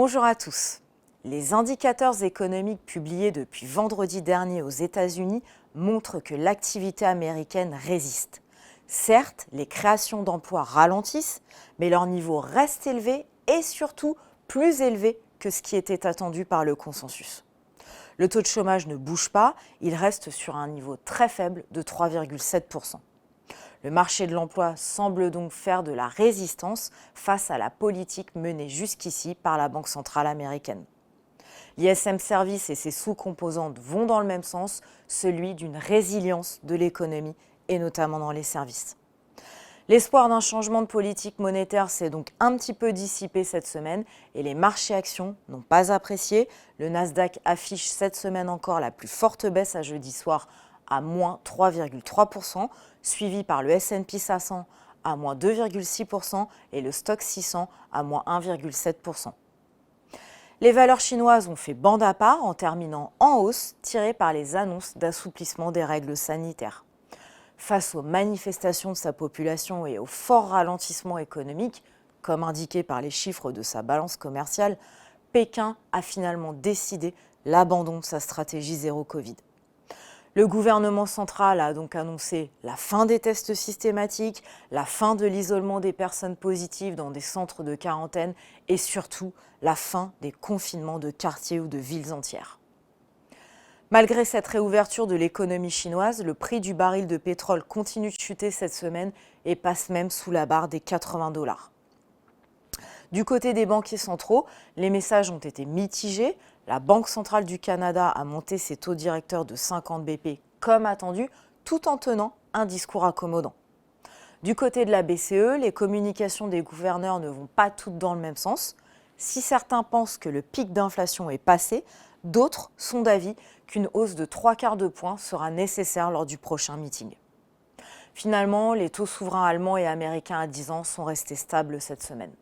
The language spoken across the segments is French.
Bonjour à tous. Les indicateurs économiques publiés depuis vendredi dernier aux États-Unis montrent que l'activité américaine résiste. Certes, les créations d'emplois ralentissent, mais leur niveau reste élevé et surtout plus élevé que ce qui était attendu par le consensus. Le taux de chômage ne bouge pas, il reste sur un niveau très faible de 3,7%. Le marché de l'emploi semble donc faire de la résistance face à la politique menée jusqu'ici par la Banque centrale américaine. L'ISM Service et ses sous-composantes vont dans le même sens, celui d'une résilience de l'économie et notamment dans les services. L'espoir d'un changement de politique monétaire s'est donc un petit peu dissipé cette semaine et les marchés actions n'ont pas apprécié. Le Nasdaq affiche cette semaine encore la plus forte baisse à jeudi soir à moins 3,3%, suivi par le S&P 500 à moins 2,6% et le Stoxx 600 à moins 1,7%. Les valeurs chinoises ont fait bande à part en terminant en hausse, tirées par les annonces d'assouplissement des règles sanitaires. Face aux manifestations de sa population et au fort ralentissement économique, comme indiqué par les chiffres de sa balance commerciale, Pékin a finalement décidé l'abandon de sa stratégie zéro Covid. Le gouvernement central a donc annoncé la fin des tests systématiques, la fin de l'isolement des personnes positives dans des centres de quarantaine et surtout la fin des confinements de quartiers ou de villes entières. Malgré cette réouverture de l'économie chinoise, le prix du baril de pétrole continue de chuter cette semaine et passe même sous la barre des 80 $. Du côté des banquiers centraux, les messages ont été mitigés. La Banque centrale du Canada a monté ses taux directeurs de 50 BP comme attendu, tout en tenant un discours accommodant. Du côté de la BCE, les communications des gouverneurs ne vont pas toutes dans le même sens. Si certains pensent que le pic d'inflation est passé, d'autres sont d'avis qu'une hausse de 3/4 de point sera nécessaire lors du prochain meeting. Finalement, les taux souverains allemands et américains à 10 ans sont restés stables cette semaine.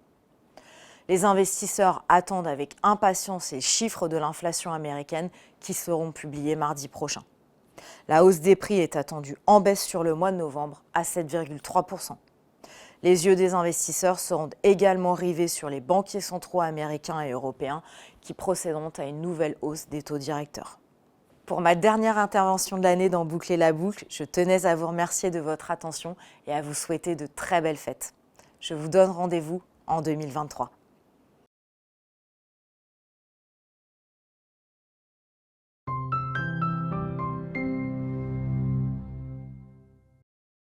Les investisseurs attendent avec impatience les chiffres de l'inflation américaine qui seront publiés mardi prochain. La hausse des prix est attendue en baisse sur le mois de novembre à 7,3%. Les yeux des investisseurs seront également rivés sur les banquiers centraux américains et européens qui procéderont à une nouvelle hausse des taux directeurs. Pour ma dernière intervention de l'année dans Boucler la boucle, je tenais à vous remercier de votre attention et à vous souhaiter de très belles fêtes. Je vous donne rendez-vous en 2023.